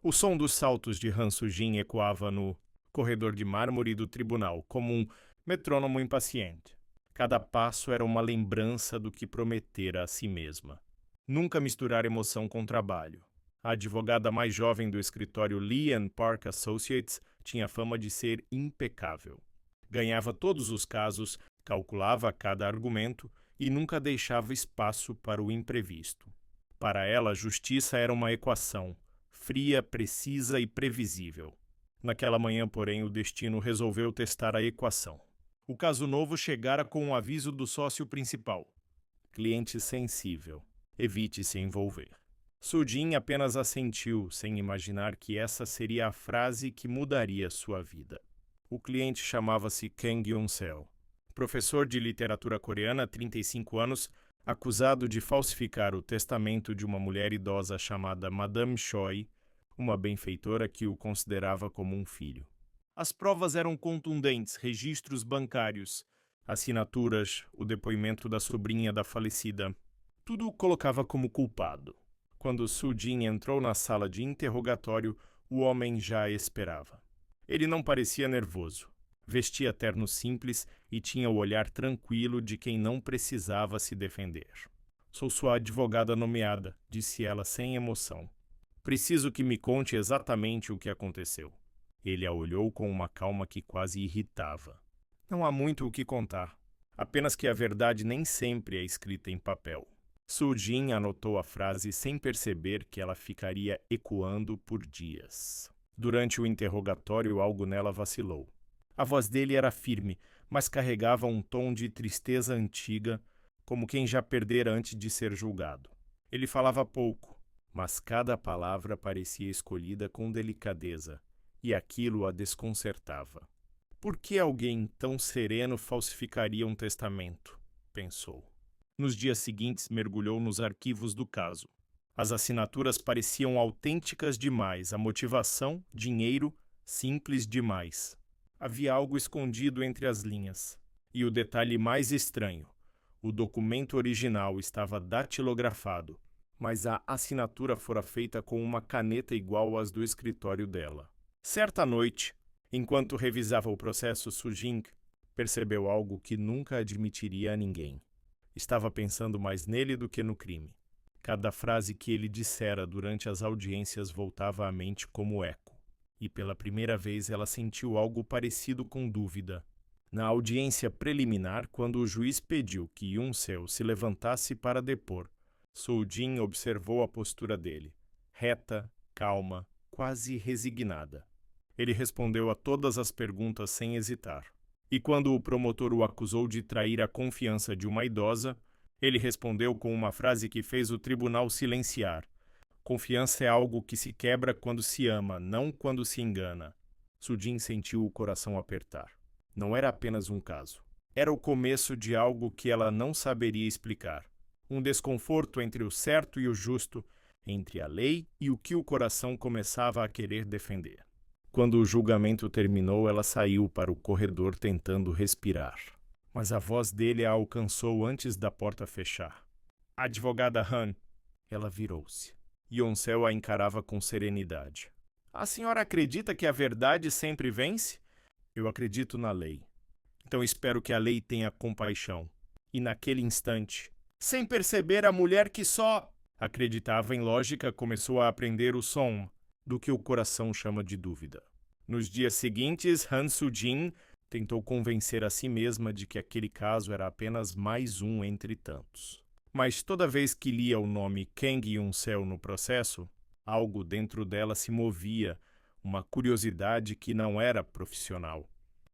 O som dos saltos de Han Sujin ecoava no corredor de mármore do tribunal, como um metrônomo impaciente. Cada passo era uma lembrança do que prometera a si mesma. Nunca misturar emoção com trabalho. A advogada mais jovem do escritório Lee and Park Associates tinha fama de ser impecável. Ganhava todos os casos, calculava cada argumento e nunca deixava espaço para o imprevisto. Para ela, a justiça era uma equação, fria, precisa e previsível. Naquela manhã, porém, o destino resolveu testar a equação. O caso novo chegara com um aviso do sócio principal. Cliente sensível. Evite se envolver. Sujin apenas assentiu, sem imaginar que essa seria a frase que mudaria sua vida. O cliente chamava-se Kang Yun-seo. Professor de literatura coreana, 35 anos, acusado de falsificar o testamento de uma mulher idosa chamada Madame Choi, uma benfeitora que o considerava como um filho. As provas eram contundentes, registros bancários, assinaturas, o depoimento da sobrinha da falecida. Tudo o colocava como culpado. Quando Sujin entrou na sala de interrogatório, o homem já a esperava. Ele não parecia nervoso. Vestia terno simples e tinha o olhar tranquilo de quem não precisava se defender. Sou sua advogada nomeada, disse ela sem emoção. Preciso que me conte exatamente o que aconteceu. Ele a olhou com uma calma que quase irritava. Não há muito o que contar. Apenas que a verdade nem sempre é escrita em papel. Sujin anotou a frase sem perceber que ela ficaria ecoando por dias. Durante o interrogatório, algo nela vacilou. A voz dele era firme, mas carregava um tom de tristeza antiga, como quem já perdera antes de ser julgado. Ele falava pouco, mas cada palavra parecia escolhida com delicadeza, e aquilo a desconcertava. Por que alguém tão sereno falsificaria um testamento? Pensou. Nos dias seguintes, mergulhou nos arquivos do caso. As assinaturas pareciam autênticas demais, a motivação, dinheiro, simples demais. Havia algo escondido entre as linhas. E o detalhe mais estranho: o documento original estava datilografado, mas a assinatura fora feita com uma caneta igual às do escritório dela. Certa noite, enquanto revisava o processo, Sujin percebeu algo que nunca admitiria a ninguém. Estava pensando mais nele do que no crime. Cada frase que ele dissera durante as audiências voltava à mente como eco. E pela primeira vez ela sentiu algo parecido com dúvida. Na audiência preliminar, quando o juiz pediu que Yun-seo se levantasse para depor, Sujin observou a postura dele, reta, calma, quase resignada. Ele respondeu a todas as perguntas sem hesitar. E quando o promotor o acusou de trair a confiança de uma idosa, ele respondeu com uma frase que fez o tribunal silenciar. Confiança é algo que se quebra quando se ama, não quando se engana. Sujin sentiu o coração apertar. Não era apenas um caso. Era o começo de algo que ela não saberia explicar. Um desconforto entre o certo e o justo, entre a lei e o que o coração começava a querer defender. Quando o julgamento terminou, ela saiu para o corredor tentando respirar. Mas a voz dele a alcançou antes da porta fechar. Advogada Han. Ela virou-se. Yun-seo a encarava com serenidade. A senhora acredita que a verdade sempre vence? Eu acredito na lei. Então espero que a lei tenha compaixão. E naquele instante, sem perceber, a mulher que só acreditava em lógica começou a aprender o som do que o coração chama de dúvida. Nos dias seguintes, Han Sujin tentou convencer a si mesma de que aquele caso era apenas mais um entre tantos. Mas toda vez que lia o nome Kang Yun-seo no processo, algo dentro dela se movia, uma curiosidade que não era profissional.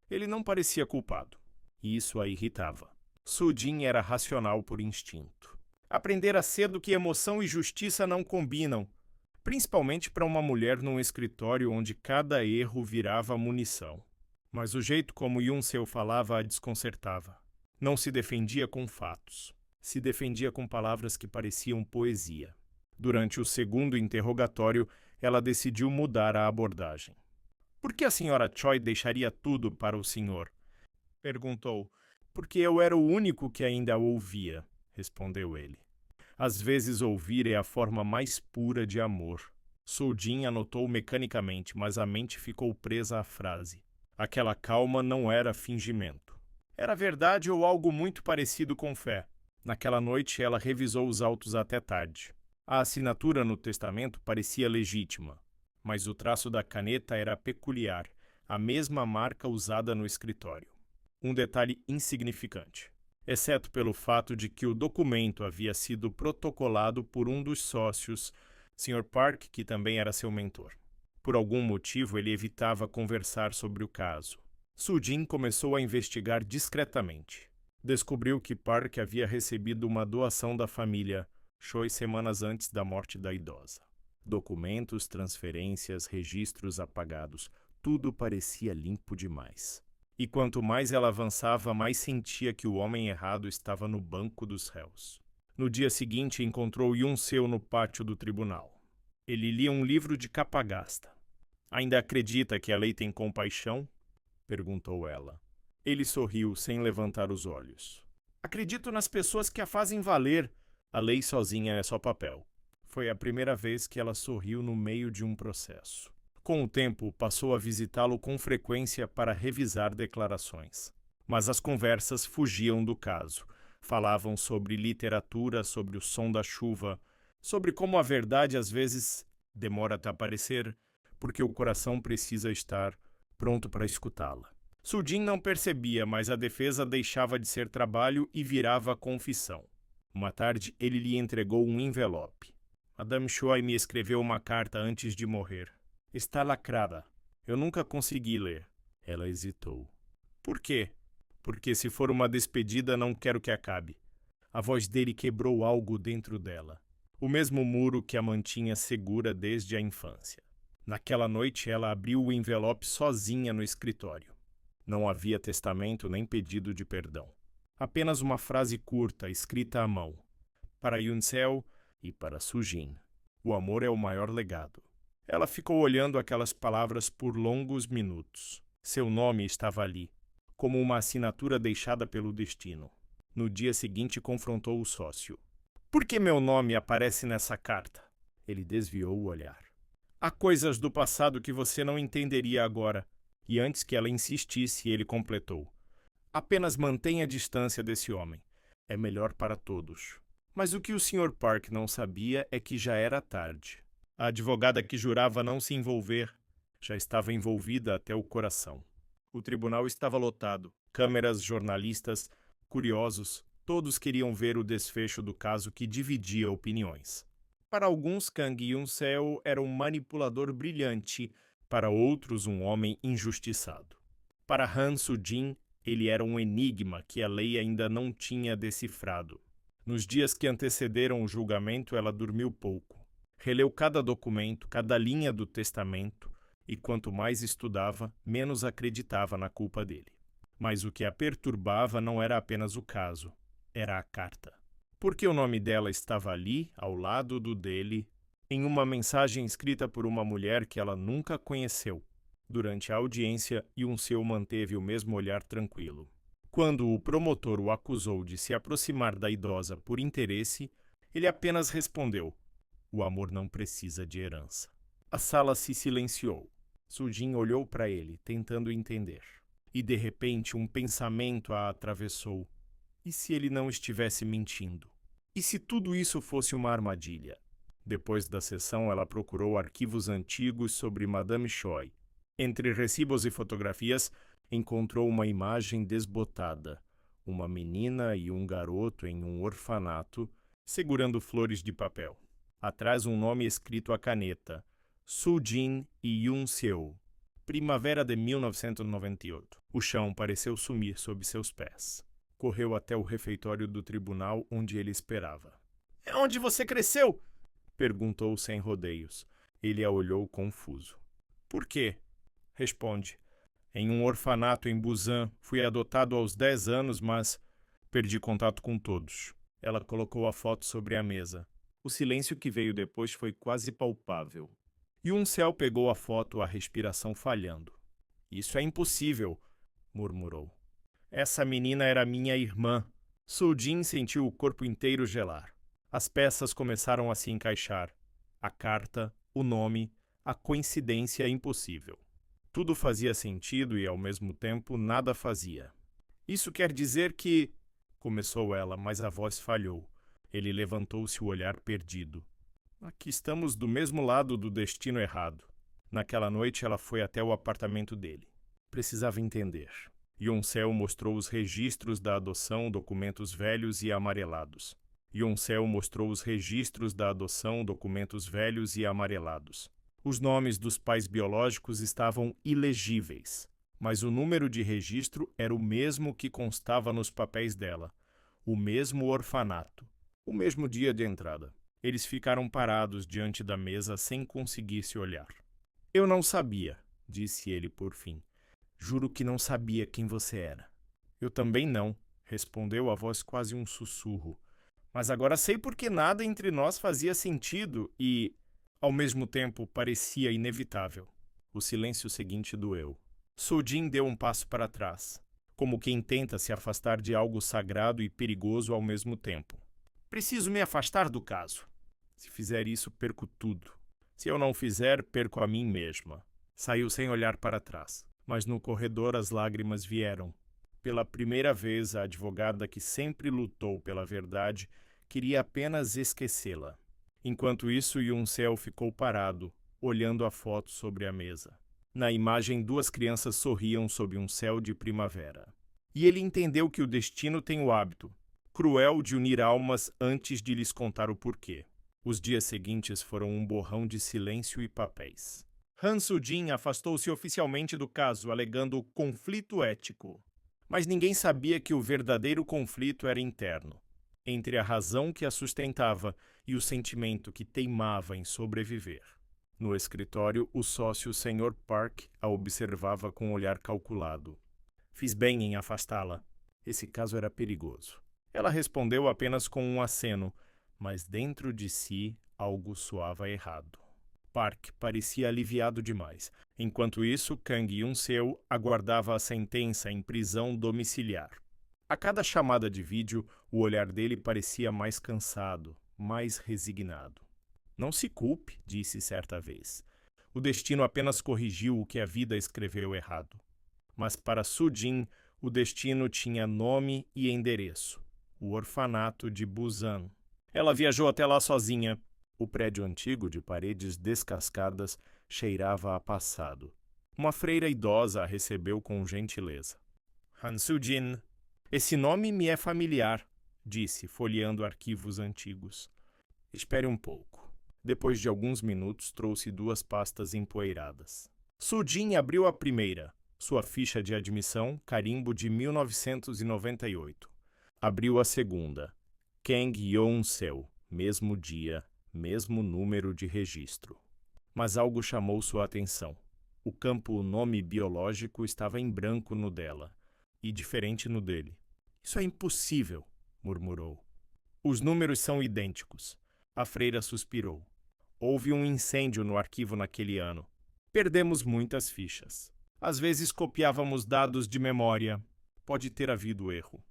Ele não parecia culpado, e isso a irritava. Sujin era racional por instinto. Aprendera cedo que emoção e justiça não combinam, principalmente para uma mulher num escritório onde cada erro virava munição. Mas o jeito como Yun-seo falava a desconcertava. Não se defendia com fatos. Se defendia com palavras que pareciam poesia. Durante o segundo interrogatório, ela decidiu mudar a abordagem. Por que a senhora Choi deixaria tudo para o senhor? Perguntou. Porque eu era o único que ainda a ouvia, respondeu ele. Às vezes ouvir é a forma mais pura de amor. Sujin anotou mecanicamente, mas a mente ficou presa à frase. Aquela calma não era fingimento. Era verdade ou algo muito parecido com fé. Naquela noite ela revisou os autos até tarde. A assinatura no testamento parecia legítima, mas o traço da caneta era peculiar, a mesma marca usada no escritório. Um detalhe insignificante, exceto pelo fato de que o documento havia sido protocolado por um dos sócios, Sr. Park, que também era seu mentor. Por algum motivo, ele evitava conversar sobre o caso. Sujin começou a investigar discretamente. Descobriu que Park havia recebido uma doação da família Choi semanas antes da morte da idosa. Documentos, transferências, registros apagados, tudo parecia limpo demais. E quanto mais ela avançava, mais sentia que o homem errado estava no banco dos réus. No dia seguinte, encontrou Yun-seo no pátio do tribunal. Ele lia um livro de capa gasta. Ainda acredita que a lei tem compaixão? Perguntou ela. Ele sorriu sem levantar os olhos. Acredito nas pessoas que a fazem valer. A lei sozinha é só papel. Foi a primeira vez que ela sorriu no meio de um processo. Com o tempo, passou a visitá-lo com frequência para revisar declarações. Mas as conversas fugiam do caso. Falavam sobre literatura, sobre o som da chuva, sobre como a verdade às vezes demora até aparecer, porque o coração precisa estar pronto para escutá-la. Sujin não percebia, mas a defesa deixava de ser trabalho e virava confissão. Uma tarde, ele lhe entregou um envelope. Madame Choi me escreveu uma carta antes de morrer. Está lacrada. Eu nunca consegui ler. Ela hesitou. Por quê? Porque se for uma despedida, não quero que acabe. A voz dele quebrou algo dentro dela. O mesmo muro que a mantinha segura desde a infância. Naquela noite, ela abriu o envelope sozinha no escritório. Não havia testamento nem pedido de perdão. Apenas uma frase curta, escrita à mão. Para Yun-seo e para Sujin. O amor é o maior legado. Ela ficou olhando aquelas palavras por longos minutos. Seu nome estava ali, como uma assinatura deixada pelo destino. No dia seguinte, confrontou o sócio. Por que meu nome aparece nessa carta? Ele desviou o olhar. Há coisas do passado que você não entenderia agora. E antes que ela insistisse, ele completou. Apenas mantenha a distância desse homem. É melhor para todos. Mas o que o Sr. Park não sabia é que já era tarde. A advogada que jurava não se envolver já estava envolvida até o coração. O tribunal estava lotado. Câmeras, jornalistas, curiosos, todos queriam ver o desfecho do caso que dividia opiniões. Para alguns, Kang Yun-seo era um manipulador brilhante, para outros um homem injustiçado. Para Han Sujin, ele era um enigma que a lei ainda não tinha decifrado. Nos dias que antecederam o julgamento, ela dormiu pouco. Releu cada documento, cada linha do testamento, e quanto mais estudava, menos acreditava na culpa dele. Mas o que a perturbava não era apenas o caso, era a carta. Porque o nome dela estava ali, ao lado do dele, em uma mensagem escrita por uma mulher que ela nunca conheceu. Durante a audiência, Yun-seo manteve o mesmo olhar tranquilo. Quando o promotor o acusou de se aproximar da idosa por interesse, ele apenas respondeu: o amor não precisa de herança. A sala se silenciou. Sujin olhou para ele, tentando entender. E de repente um pensamento a atravessou. E se ele não estivesse mentindo? E se tudo isso fosse uma armadilha? Depois da sessão, ela procurou arquivos antigos sobre Madame Choi. Entre recibos e fotografias, encontrou uma imagem desbotada. Uma menina e um garoto em um orfanato, segurando flores de papel. Atrás um nome escrito à caneta. Sujin e Yun-seo. Primavera de 1998. O chão pareceu sumir sob seus pés. Correu até o refeitório do tribunal onde ele esperava. — É onde você cresceu? Perguntou sem rodeios. Ele a olhou confuso. — Por quê? Responde. Em um orfanato em Busan. Fui adotado aos 10 anos, mas perdi contato com todos. Ela colocou a foto sobre a mesa. O silêncio que veio depois foi quase palpável. Yun-seo pegou a foto, a respiração falhando. — Isso é impossível, murmurou. Essa menina era minha irmã. Sujin sentiu o corpo inteiro gelar. As peças começaram a se encaixar. A carta, o nome, a coincidência impossível. Tudo fazia sentido e, ao mesmo tempo, nada fazia. Isso quer dizer que... Começou ela, mas a voz falhou. Ele levantou-se, o olhar perdido. Aqui estamos do mesmo lado do destino errado. Naquela noite ela foi até o apartamento dele. Precisava entender. Yoncel mostrou os registros da adoção, documentos velhos e amarelados. Yoncel mostrou os registros da adoção, documentos velhos e amarelados. Os nomes dos pais biológicos estavam ilegíveis, mas o número de registro era o mesmo que constava nos papéis dela. O mesmo orfanato. O mesmo dia de entrada. Eles ficaram parados diante da mesa sem conseguir se olhar. Eu não sabia, disse ele por fim. Juro que não sabia quem você era. Eu também não, respondeu a voz quase um sussurro. Mas agora sei porque nada entre nós fazia sentido e, ao mesmo tempo, parecia inevitável. O silêncio seguinte doeu. Sujin deu um passo para trás, como quem tenta se afastar de algo sagrado e perigoso ao mesmo tempo. Preciso me afastar do caso. Se fizer isso, perco tudo. Se eu não fizer, perco a mim mesma. Saiu sem olhar para trás, mas no corredor as lágrimas vieram. Pela primeira vez, a advogada que sempre lutou pela verdade queria apenas esquecê-la. Enquanto isso, Yoncel ficou parado, olhando a foto sobre a mesa. Na imagem, duas crianças sorriam sob um céu de primavera. E ele entendeu que o destino tem o hábito cruel de unir almas antes de lhes contar o porquê. Os dias seguintes foram um borrão de silêncio e papéis. Han Sujin afastou-se oficialmente do caso, alegando conflito ético. Mas ninguém sabia que o verdadeiro conflito era interno, entre a razão que a sustentava e o sentimento que teimava em sobreviver. No escritório, o sócio Sr. Park a observava com um olhar calculado. Fiz bem em afastá-la. Esse caso era perigoso. Ela respondeu apenas com um aceno, mas dentro de si algo soava errado. Park parecia aliviado demais. Enquanto isso, Kang Yoncel aguardava a sentença em prisão domiciliar. A cada chamada de vídeo, o olhar dele parecia mais cansado, mais resignado. Não se culpe, disse certa vez. O destino apenas corrigiu o que a vida escreveu errado. Mas para Sujin, o destino tinha nome e endereço. O orfanato de Busan. Ela viajou até lá sozinha. O prédio antigo, de paredes descascadas, cheirava a passado. Uma freira idosa a recebeu com gentileza. Han Sujin. Esse nome me é familiar, disse, folheando arquivos antigos. Espere um pouco. Depois de alguns minutos, trouxe duas pastas empoeiradas. Sujin abriu a primeira, sua ficha de admissão, carimbo de 1998. Abriu a segunda. Kang Yoncel, mesmo dia, mesmo número de registro. Mas algo chamou sua atenção. O campo nome biológico estava em branco no dela, e diferente no dele. Isso é impossível, murmurou. Os números são idênticos. A freira suspirou. Houve um incêndio no arquivo naquele ano. Perdemos muitas fichas. Às vezes copiávamos dados de memória. Pode ter havido erro.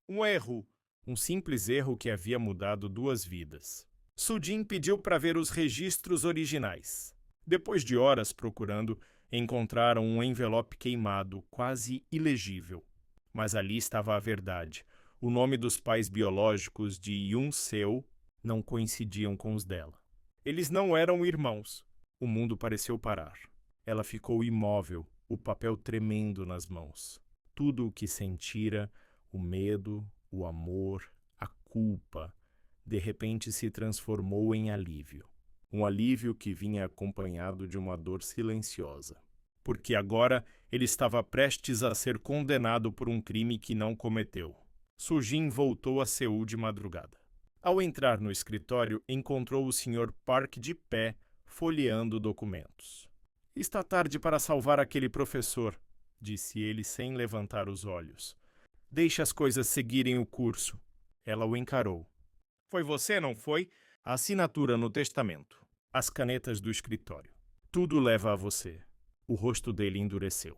Um erro. Um simples erro que havia mudado 2 vidas. Sujin pediu para ver os registros originais. Depois de horas procurando, encontraram um envelope queimado, quase ilegível. Mas ali estava a verdade. O nome dos pais biológicos de Yoncel não coincidiam com os dela. Eles não eram irmãos. O mundo pareceu parar. Ela ficou imóvel, o papel tremendo nas mãos. Tudo o que sentira, o medo, o amor, a culpa, de repente se transformou em alívio. Um alívio que vinha acompanhado de uma dor silenciosa. Porque agora ele estava prestes a ser condenado por um crime que não cometeu. Sujin voltou a Seul de madrugada. Ao entrar no escritório, encontrou o Sr. Park de pé, folheando documentos. Está tarde para salvar aquele professor, disse ele sem levantar os olhos. Deixe as coisas seguirem o curso. Ela o encarou. Foi você, não foi? A assinatura no testamento. As canetas do escritório. Tudo leva a você. O rosto dele endureceu.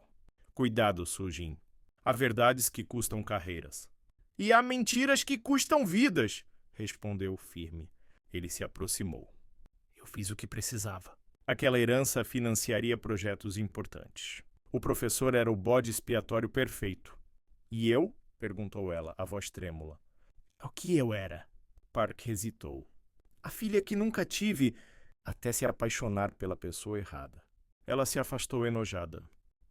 Cuidado, Sujin. Há verdades que custam carreiras. E há mentiras que custam vidas, respondeu firme. Ele se aproximou. Eu fiz o que precisava. Aquela herança financiaria projetos importantes. O professor era o bode expiatório perfeito. E eu? Perguntou ela, a voz trêmula. O que eu era? Park hesitou. A filha que nunca tive, até se apaixonar pela pessoa errada. Ela se afastou enojada.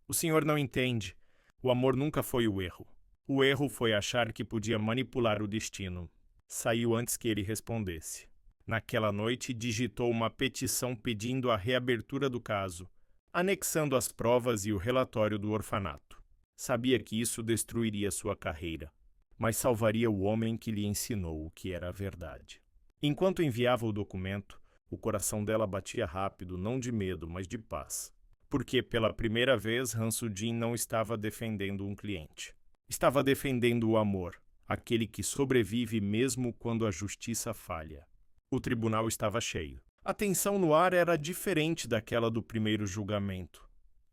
O senhor não entende. O amor nunca foi o erro. O erro foi achar que podia manipular o destino. Saiu antes que ele respondesse. Naquela noite, digitou uma petição pedindo a reabertura do caso, anexando as provas e o relatório do orfanato. Sabia que isso destruiria sua carreira, mas salvaria o homem que lhe ensinou o que era a verdade. Enquanto enviava o documento, o coração dela batia rápido, não de medo, mas de paz. Porque, pela primeira vez, Han Soo-jin não estava defendendo um cliente. Estava defendendo o amor, aquele que sobrevive mesmo quando a justiça falha. O tribunal estava cheio. A tensão no ar era diferente daquela do primeiro julgamento.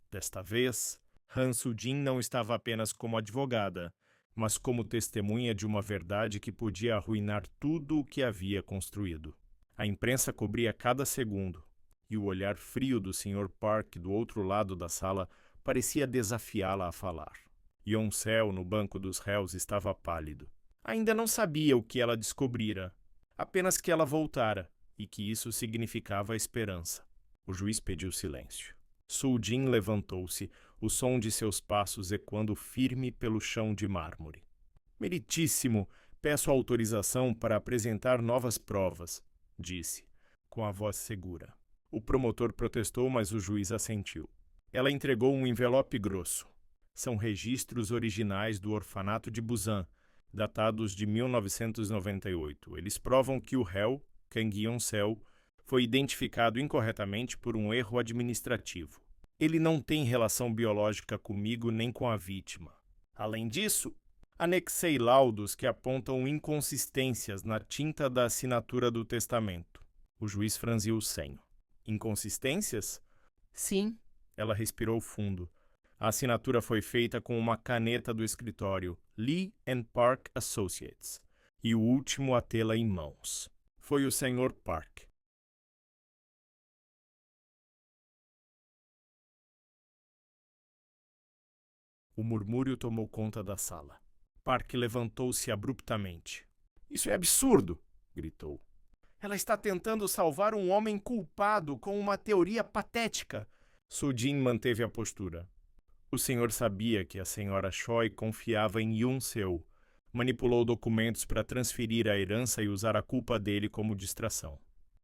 Desta vez, Han Soo-jin não estava apenas como advogada, mas como testemunha de uma verdade que podia arruinar tudo o que havia construído. A imprensa cobria cada segundo, e o olhar frio do Sr. Park do outro lado da sala parecia desafiá-la a falar. Yoon-seo, no banco dos réus, estava pálido. Ainda não sabia o que ela descobrira, apenas que ela voltara, e que isso significava esperança. O juiz pediu silêncio. Soo-jin levantou-se, o som de seus passos ecoando firme pelo chão de mármore. Meritíssimo, peço autorização para apresentar novas provas, disse, com a voz segura. O promotor protestou, mas o juiz assentiu. Ela entregou um envelope grosso. São registros originais do orfanato de Busan, datados de 1998. Eles provam que o réu, Kang Yoon-seo, foi identificado incorretamente por um erro administrativo. Ele não tem relação biológica comigo nem com a vítima. Além disso, anexei laudos que apontam inconsistências na tinta da assinatura do testamento. O juiz franziu o senho. Inconsistências? Sim. Ela respirou fundo. A assinatura foi feita com uma caneta do escritório Lee & Park Associates, e o último a tê-la em mãos foi o Sr. Park. O murmúrio tomou conta da sala. Park levantou-se abruptamente. Isso é absurdo! Gritou. Ela está tentando salvar um homem culpado com uma teoria patética. Soo-jin manteve a postura. O senhor sabia que a senhora Choi confiava em Yoon-seo. Manipulou documentos para transferir a herança e usar a culpa dele como distração.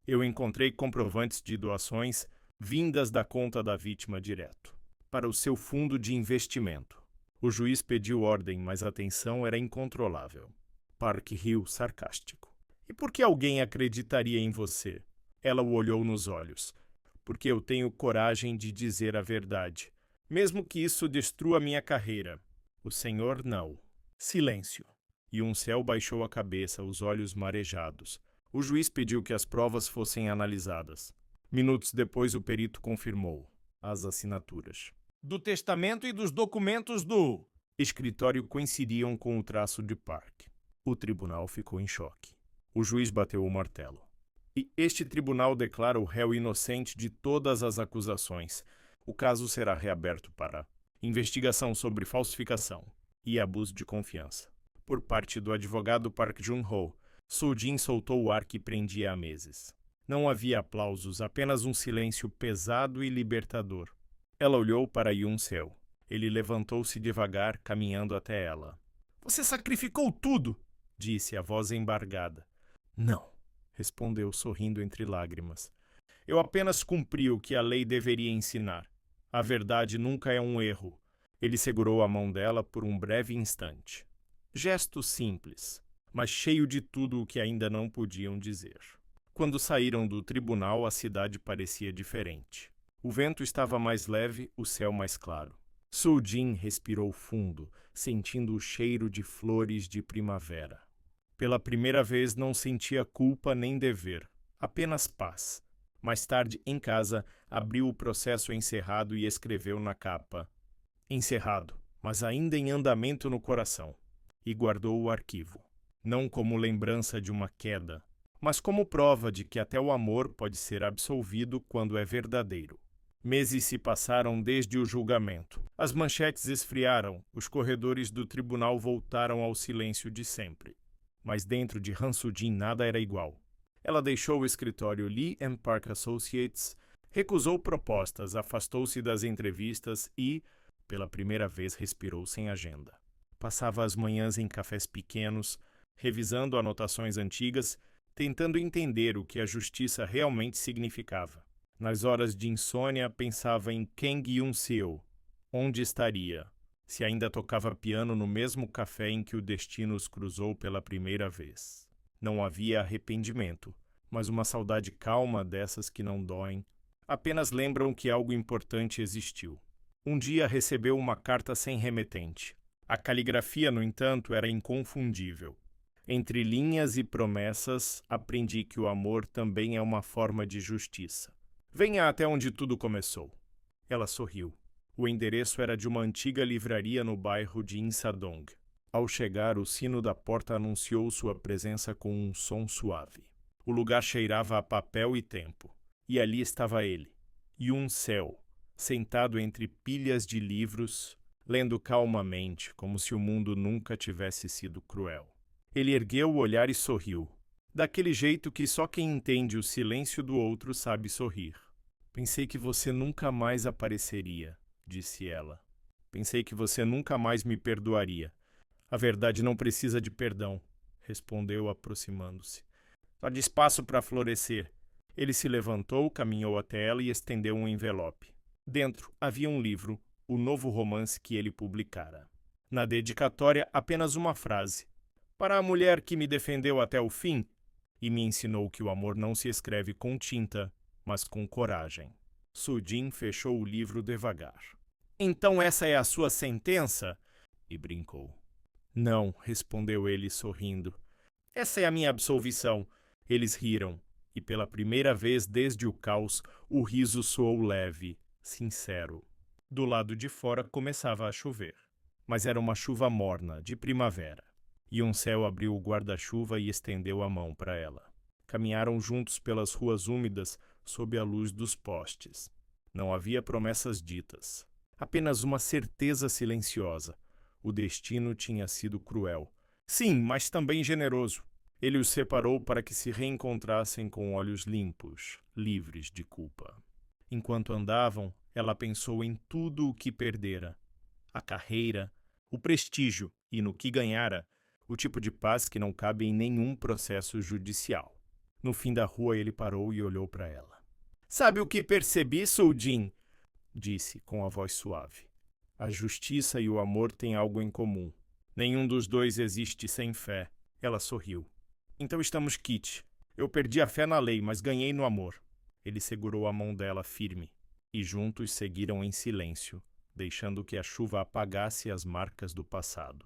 Eu encontrei comprovantes de doações vindas da conta da vítima direto, para o seu fundo de investimento. O juiz pediu ordem, mas a tensão era incontrolável. Park riu, sarcástico. E por que alguém acreditaria em você? Ela o olhou nos olhos. Porque eu tenho coragem de dizer a verdade, mesmo que isso destrua minha carreira. O senhor não. Silêncio. Yoon-seo baixou a cabeça, os olhos marejados. O juiz pediu que as provas fossem analisadas. Minutos depois, o perito confirmou as assinaturas do testamento e dos documentos do escritório coincidiam com o traço de Park. O tribunal ficou em choque. O juiz bateu o martelo. E este tribunal declara o réu inocente de todas as acusações. O caso será reaberto para investigação sobre falsificação e abuso de confiança. Por parte do advogado Park Jun-ho, Soo-jin soltou o ar que prendia há meses. Não havia aplausos, apenas um silêncio pesado e libertador. Ela olhou para Yoon-seo. Ele levantou-se devagar, caminhando até ela. Você sacrificou tudo, disse, a voz embargada. Não, respondeu, sorrindo entre lágrimas. Eu apenas cumpri o que a lei deveria ensinar. A verdade nunca é um erro. Ele segurou a mão dela por um breve instante. Gesto simples, mas cheio de tudo o que ainda não podiam dizer. Quando saíram do tribunal, a cidade parecia diferente. O vento estava mais leve, o céu mais claro. Soo-jin respirou fundo, sentindo o cheiro de flores de primavera. Pela primeira vez não sentia culpa nem dever, apenas paz. Mais tarde, em casa, abriu o processo encerrado e escreveu na capa: encerrado, mas ainda em andamento no coração. E guardou o arquivo. Não como lembrança de uma queda, mas como prova de que até o amor pode ser absolvido quando é verdadeiro. Meses se passaram desde o julgamento. As manchetes esfriaram, os corredores do tribunal voltaram ao silêncio de sempre. Mas dentro de Han Soo-jin nada era igual. Ela deixou o escritório Lee & Park Associates, recusou propostas, afastou-se das entrevistas e, pela primeira vez, respirou sem agenda. Passava as manhãs em cafés pequenos, revisando anotações antigas, tentando entender o que a justiça realmente significava. Nas horas de insônia, pensava em Kang Yoon-seo. Onde estaria? Se ainda tocava piano no mesmo café em que o destino os cruzou pela primeira vez. Não havia arrependimento, mas uma saudade calma dessas que não doem. Apenas lembram que algo importante existiu. Um dia recebeu uma carta sem remetente. A caligrafia, no entanto, era inconfundível. Entre linhas e promessas, aprendi que o amor também é uma forma de justiça. Venha até onde tudo começou. Ela sorriu. O endereço era de uma antiga livraria no bairro de Insadong. Ao chegar, o sino da porta anunciou sua presença com um som suave. O lugar cheirava a papel e tempo. E ali estava ele, Yoon-seo, sentado entre pilhas de livros, lendo calmamente, como se o mundo nunca tivesse sido cruel. Ele ergueu o olhar e sorriu, daquele jeito que só quem entende o silêncio do outro sabe sorrir. Pensei que você nunca mais apareceria, disse ela. Pensei que você nunca mais me perdoaria. A verdade não precisa de perdão, respondeu aproximando-se. Só de espaço para florescer. Ele se levantou, caminhou até ela e estendeu um envelope. Dentro havia um livro, o novo romance que ele publicara. Na dedicatória, apenas uma frase. Para a mulher que me defendeu até o fim e me ensinou que o amor não se escreve com tinta, mas com coragem. Soo-jin fechou o livro devagar. Então essa é a sua sentença? E brincou. Não, respondeu ele sorrindo. Essa é a minha absolvição. Eles riram, e pela primeira vez desde o caos, o riso soou leve, sincero. Do lado de fora começava a chover, mas era uma chuva morna, de primavera. Yoon-seo abriu o guarda-chuva e estendeu a mão para ela. Caminharam juntos pelas ruas úmidas, sob a luz dos postes. Não havia promessas ditas, apenas uma certeza silenciosa. O destino tinha sido cruel. Sim, mas também generoso. Ele os separou para que se reencontrassem com olhos limpos, livres de culpa. Enquanto andavam, ela pensou em tudo o que perdera. A carreira, o prestígio e, no que ganhara, o tipo de paz que não cabe em nenhum processo judicial. No fim da rua, ele parou e olhou para ela. Sabe o que percebi, Soo-jin? Disse com a voz suave. A justiça e o amor têm algo em comum. Nenhum dos dois existe sem fé. Ela sorriu. Então estamos quites. Eu perdi a fé na lei, mas ganhei no amor. Ele segurou a mão dela firme, e juntos seguiram em silêncio, deixando que a chuva apagasse as marcas do passado.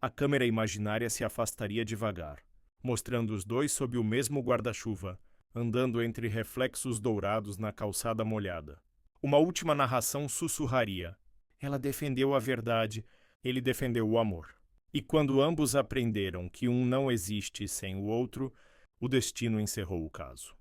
A câmera imaginária se afastaria devagar, mostrando os dois sob o mesmo guarda-chuva, andando entre reflexos dourados na calçada molhada. Uma última narração sussurraria. Ela defendeu a verdade, ele defendeu o amor. E quando ambos aprenderam que um não existe sem o outro, o destino encerrou o caso.